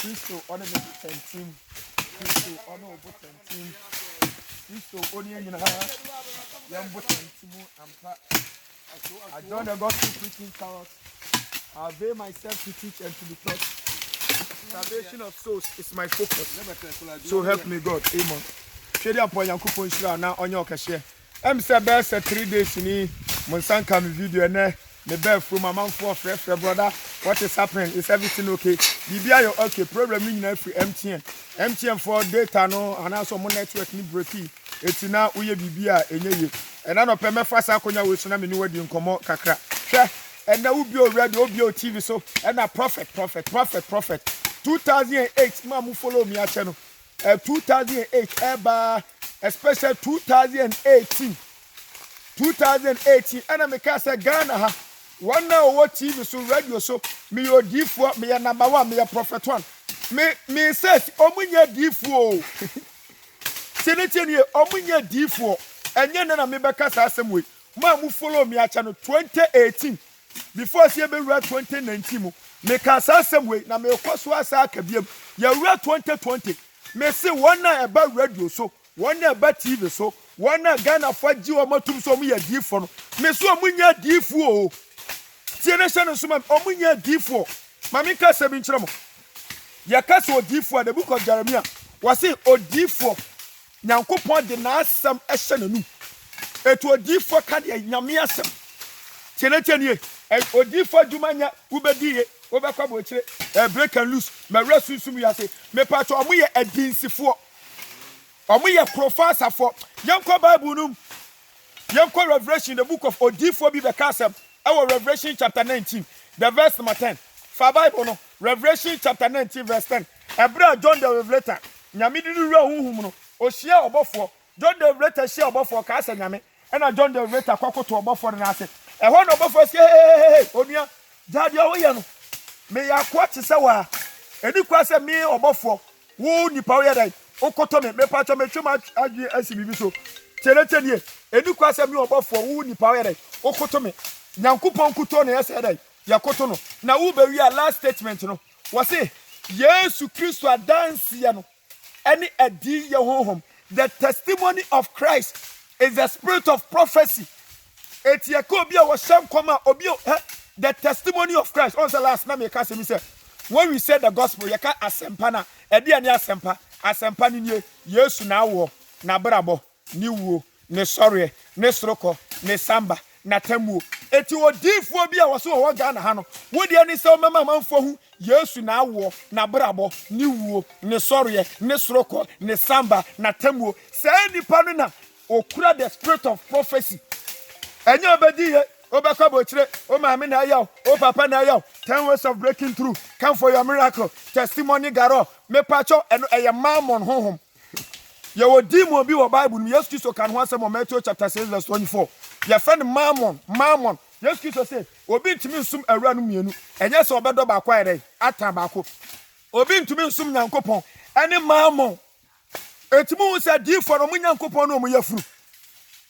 Kristo ɔne ne botantim. Kristo ɔne wo botantim. Kristo ɔne nyinaa yɛn botantim ampa. I joined the gospel preaching chorus. I avail myself to teach and to be taught. Salvation of souls is my focus. So help me God. Amen. Shady upon Yankupon Shira now on your cashier. I'm said best 3 days in Monsanka video and the bell from my mouth for fresh brother. What is happening? Is everything okay? BBI okay, problem in every MTN. MTN for data no and also more network need breaking. It's now we BBI and I know Pema Fasa Konya with Sunami New Wedding Komo Kakra. And now we be already OBO TV so and a prophet. 2008 mamu follow me at channel. 2008 eba especially 2018 and I make us a Ghana ha one now what TV so radio so me your D4 me number 1 me a prophet one me says omunya D4 senetini omunya D4 enye na me beka sa asem we mamu follow me at channel 2018 before see be 2019 mu me ka sa asem we na me kwaso asa akabiem ya 2020 me say one na eba radio so one na eba TV so one na Ghana for ji o matum so mu ya D4 no me so omunya D4 o tiene sha no so ma omunya D4 mami ka se bi nkyeremo ya ka so D4 the book of Jeremiah was say o D4 nyankopon de na asam ehye nanu etu o D4 ka de nyame asam tiene o D4 jumanya ubediye obekwa bo kire break and loose me resusum ya say me pato omuye edinsifo omuye professor for yanko bible num yanko revelation the book of Odifo bi be kasem our Revelation chapter 19 the verse number 10 for bible no Revelation chapter 19 verse 10 ebra John the Revelator nyame di wura huhum no o hia obofo John the Revelator hia obofo ka asa nyame na John the Revelator kwakoto obofo na ase ho no obofo say hey onua jade o ye no me yakwa ti se wa eni kwa se me obofo wo nipa wo ye dai okoto me pacho me twema agi asibibi so tenetenie eni kwa se me obofo wo nipa wo ye dai okoto me nyankopon kuto ne yesa dai yakoto no na wo be wi a last statement no wo say Yesu Kristo adanse ye no any adi ye honhom the testimony of Christ is the spirit of prophecy etiako obi a wo hyam koma obi the testimony of Christ on the last na me ka say me say when we say the gospel you can asempa na e de ani asempa ni nie Yesu na wo na brabo ni wuo ne sɔre ne soroko ne samba na tamuo eti odifo bi a wo so wo Ghana ha no wo de ani sɛ mama manfo hu Yesu na wo na brabo ni wuo ne sɔre ne soroko ne samba na tamuo sɛ nipa no na okura the spirit of prophecy enye obedi ye obekwa bochire o maame na yaw o papa na yaw 10 ways of breaking through come for your miracle testimony garo me pacho eno eye mammon honhom ye wo demon bi wo bible me Jesus Christ kan ho asem Matthew chapter 6 verse 24 your friend mammon Jesus Christ say obi ntimi nsum awura no mienu enye se obedo ba kwa ere ata ba ko obi ntimi nsum nyankopon ene mammon etimu hu se di for no nyankopon no mo yafuru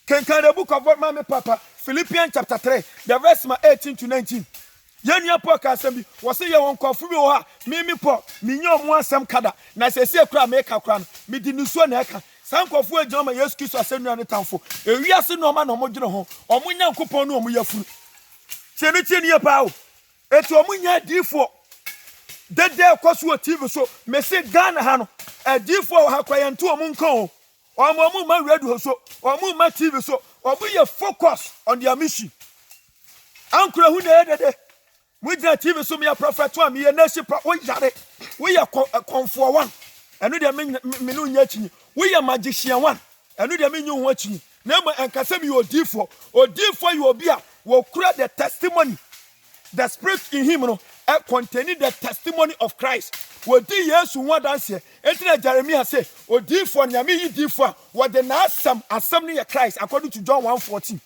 kenkan the book of my papa Philippians chapter 3 the verse 18 to 19 yenia Paul ka asem bi wo se ye won kofu bi wo ha mi Paul mi nya omo asem kada na se se kura me ka kura no mi di nusuo na eka san kofu agina ma Yesu Kristo asenu ne tamfo ewiase no ma no mo gire ho omo nyankopon no omo yafuru tieni ye pa o etu omo nya difo dede kwaso TV so me se Ghana ha no difo ha kwayanto omo nkan o omo ma radio so omo ma TV so omo ye focus on their mission ankura hu na dede we dey TV so me a prophet to me nation we yare we ye konfo one enu de me no nya chinyi we ye magician one enu de me nyu ho chinyi na ma enkasa bi odifo you obi a wo kura the testimony the spirit in him no containing the testimony of Christ wo di Yesu ho dance etina Jeremiah say odifo nyame yi difo wo de na asam ne Christ according to John 1:14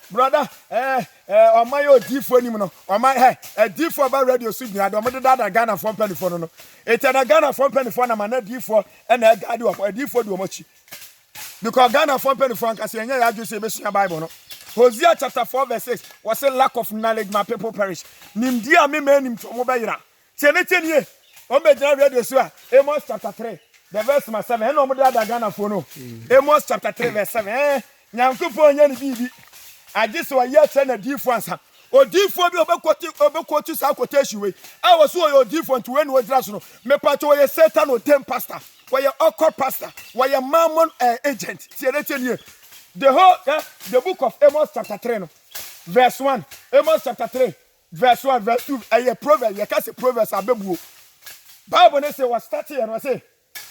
brother on my odifo nim no on my difo ba radio signal do mo de da Ghana from penifo no it na Ghana from penifo na man difo na gade wa difo do mo chi because Ghana from penifo kan say nya ya ju say be sua Bible no Hosea chapter 4 verse 6 was a lack of knowledge my people perish nimdi a me nim to mo be yira tiene On be general radio so Amos chapter 3 the verse 7 and no mo da Ghana for no Amos chapter 3 verse 7 nyankopon nya ne bibi age so ye che na difo ansa odifo bi obekoti sa quotation we I was so your different when we dress no me pato we Satan or 10 pastor we occult pastor we mammon agent the whole the book of Amos chapter 3 no verse 1 Amos chapter 3 verse 1 verse 2 proverbs you can say proverbs abebuo Bible ne say was starting and was say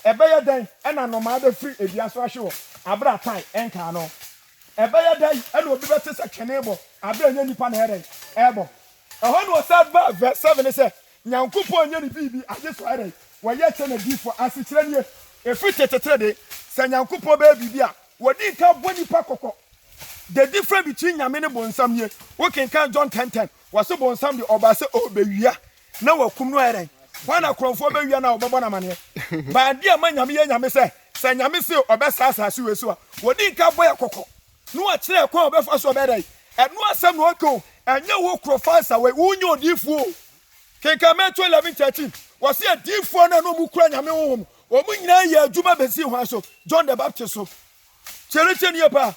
ebeye dan na no ma be free ediaso ahwe abra time enka no ebeye dan na obi bete se kenebo abra nya nipa na here ebo ehon was said by verse 7 ne say nyankopon nya ni bibi age so here we ye che na before asikire ne efi tetetere de se nyankopon be bibi a wodi ka boni pa kokko the difference between nyame ne bonsam ye we can John 10:10 was so bonsam de oba se obewia na wakum no here when a cromfo be wia na obebo na mane ba dia ma nyame ye nyame se nyame se obesa asase we so a wodi nka boy kokko no a kire kwa obefa so be dai eno asem no ko enye wo crofansa we unye odifu kenka Matthew 11:13 was say odifu na no mu kura nyame wo o mu nyina ye adwuma besi ho aso John the Baptist so chere ni pa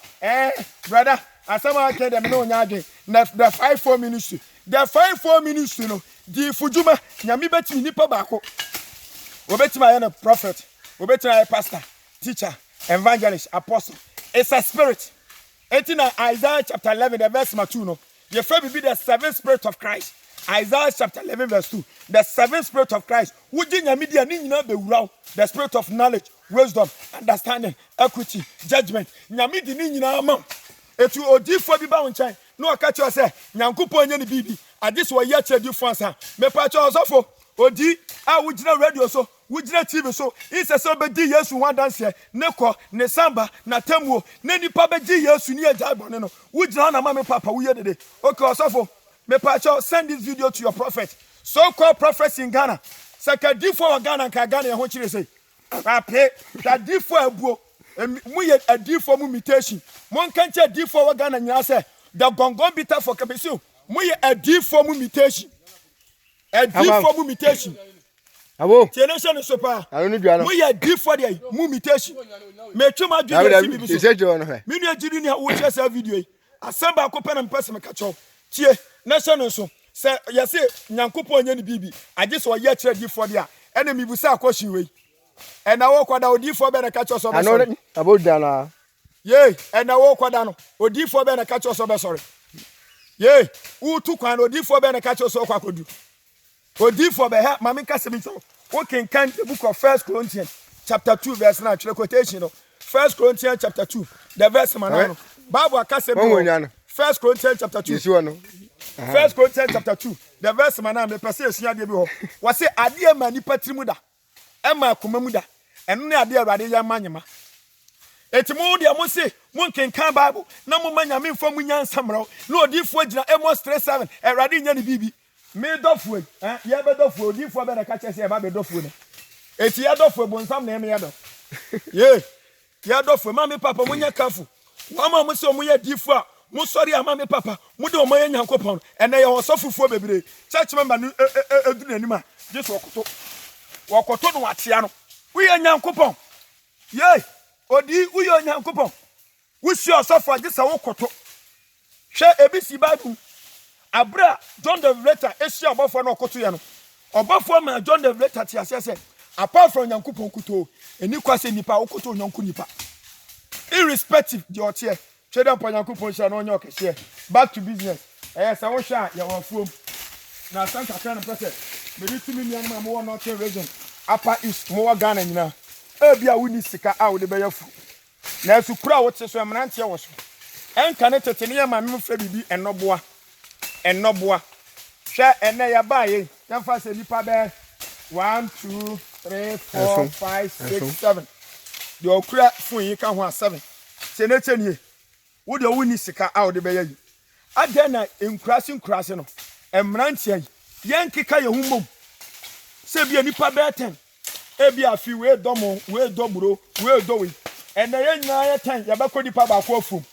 brother asama ke dem no nya adwen na the 5-4 ministry the 5-4 ministry no di fujuma nyame betimi nipa baako obetima ya na prophet obetima ya pastor teacher evangelist apostle it's a spirit in Isaiah chapter 11 the verse 2 no you feel be the seventh spirit of Christ Isaiah chapter 11 verse 2 the seventh spirit of Christ wuji nyame dia ni nyina be wuraw the spirit of knowledge wisdom understanding equity judgment nyame di ni nyina ama etu odifo bi ba wo nkyɛn no aka kyerɛ sɛ nyankopɔn nya ne bibi ade so ye kyerɛ difo ansa me pa kyerɛ osofo odi a wugina radio so wugina TV so isa so be di Yesu ho danse ne kɔ ne samba na tamuo ne nipa be di Yesu ni agya bɔne no wugina na ma me papa wo ye dede okay osofo me pa kyerɛ send this video to your prophet so called prophets in Ghana sakadifo wa Ghana ka Ghana ye ho kyerɛ sei ape kadifo abuo mu ye adifo mu mutation mon kanche adifo wa Ghana nya se the gongon bitter for kabesi mu ye adifo mu mutation adifo mu mutation abo generation so pa mu ye adifo de mu mutation me twema adwene si bibi so me nu agiri ni wo che sa video yi asamba akopɛ na mpɛse me ka kyɛw tie na hyɛ no so sɛ yɛse nyankopɔn nya ne bibi agye so ye kyerɛ adifo de a ɛna mibusa akɔhyi wei ɛna wo kwada odifo be na ka kyerɛ so be sorry abo dana ye ɛna wo kwada no odifo be na ka kyerɛ so be sorry ye utu kwan odifo be na ka kyerɛ so kwa kodu odifo be ha mama ka sebi so wo can the book of 1 Corinthians chapter 2 verse 9 quotation no 1 Corinthians chapter 2 the verse man no Bible aka sebi 1 Corinthians chapter 2 1 Corinthians chapter 2 the verse man na me pese esua de bi ho wo se ade ma nipa trimu da ema komamu da eno ne ade awade ya manyema etimu de mo se mo nkenkan Bible na mo manyame mfo mu nyansamro na odifo agina Amos 3:7 awade nya ne bibi me dofo ye be dofo odifo be na ka chese e ba be dofo ne eti ya dofo bonsam na me ya do ye ya dofo ma me papa mo nya kafu wa ma mo se mo ye difo a mo sori ama me papa mo de o mo ye nyankopon ene ye hosofufuo bebre church member nu edu nanima jesu okoto wakoto no atia no we nyankopon ye odi we nyankopon we si osofo age sa wokoto hwe ebisi Bible abra John the Revelator esi obofo na okoto ye no obofo ma John the Revelator ti ase apart from nyankopon kuto eni kwase nipa wokoto nyanko nipa irrespective the otie hwe dem po nyankopon sha no onye okese back to business sa wo hwa ya wafuom na sanka kan pese me bi tumi ni am mo no ten region upper east mo Ghana nyina bia woni sika a wo de beyafu na asukura wo te so emrante wo so enka ne tete ne ma me fa bibi enoboa hwe ene ya ba ye yamfa se nipa be 1 2 3 4 5 6 7 de okura fun yi ka ho 7 se ne tenie wo de woni sika a wo de beyayi ade na enkurase no emrante yenkeka ye humom se bia nipa be 10 ebi afi we domo we doburo we dowi ena ye nyina ye 10 ye bakodi pa ba ko afum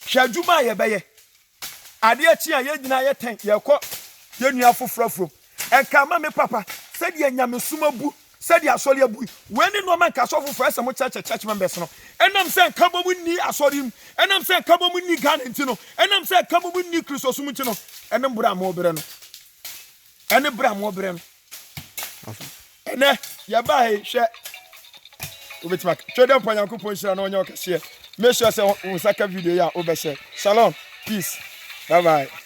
hwadwuma ye beye ade achi a ye nyina ye 10 ye kɔ ye nua foforo enka ma me papa se said ya nyamesuma bu said ya asori abu when no man ka so for some church members no enam say kabo mu ni asori enam say kabo mu ni gan ntino enam say kabo mu ni Christos mu ntino enem bra mo bere no ene bra mo bere no ene ya ba he hwe obetima twede mpa Yankopon shira na onye okese make sure say on saka video ya obese shalom peace bye bye